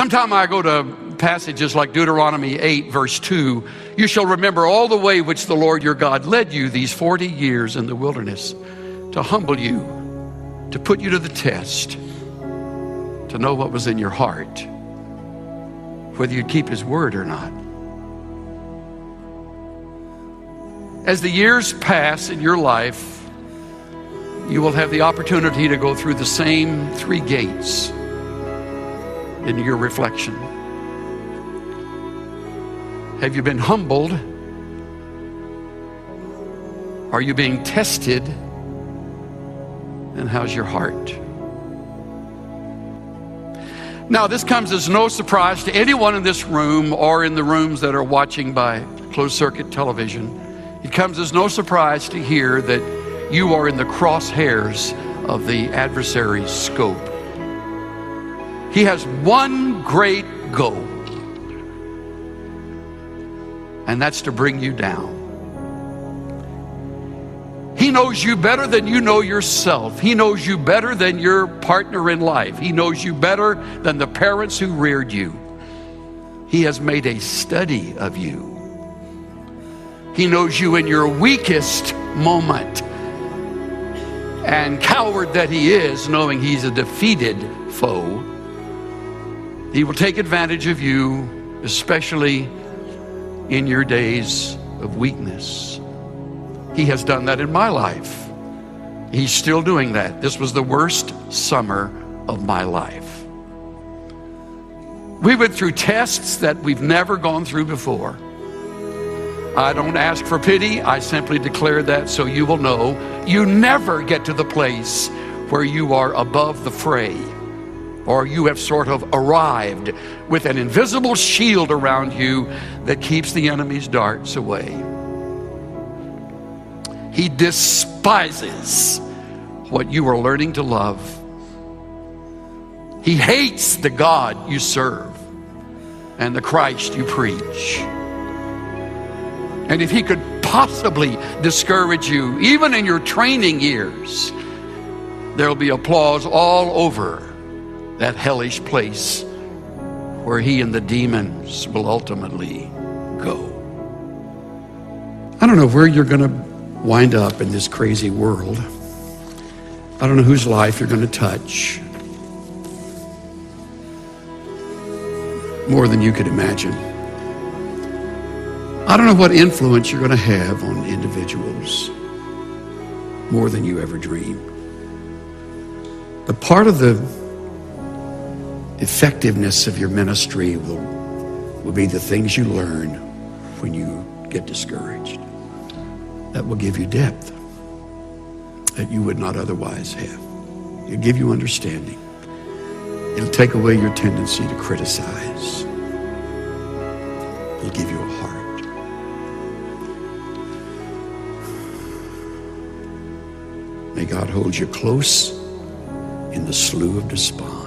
Sometime I go to passages like Deuteronomy 8, verse 2. You shall remember all the way which the Lord your God led you these 40 years in the wilderness, to humble you, to put you to the test, to know what was in your heart, whether you'd keep his word or not. As the years pass in your life, you will have the opportunity to go through the same 3 gates in your reflection. Have you been humbled? Are you being tested? And how's your heart? Now, this comes as no surprise to anyone in this room or in the rooms that are watching by closed-circuit television. It comes as no surprise to hear that you are in the crosshairs of the adversary's scope. He has one great goal, and that's to bring you down. He knows you better than you know yourself. He knows you better than your partner in life. He knows you better than the parents who reared you. He has made a study of you. He knows you in your weakest moment. And coward that he is, knowing he's a defeated foe, he will take advantage of you, especially in your days of weakness. He has done that in my life. He's still doing that. This was the worst summer of my life. We went through tests that we've never gone through before. I don't ask for pity. I simply declare that so you will know you never get to the place where you are above the fray, or you have sort of arrived with an invisible shield around you that keeps the enemy's darts away. He despises what you are learning to love. He hates the God you serve and the Christ you preach. And if he could possibly discourage you, even in your training years, there'll be applause all over that hellish place where he and the demons will ultimately go. I don't know where you're going to wind up in this crazy world. I don't know whose life you're going to touch more than you could imagine. I don't know what influence you're going to have on individuals more than you ever dreamed. But part of the effectiveness of your ministry will be the things you learn when you get discouraged. That will give you depth that you would not otherwise have. It'll give you understanding. It'll take away your tendency to criticize. It'll give you a heart. May God hold you close in the slough of despond.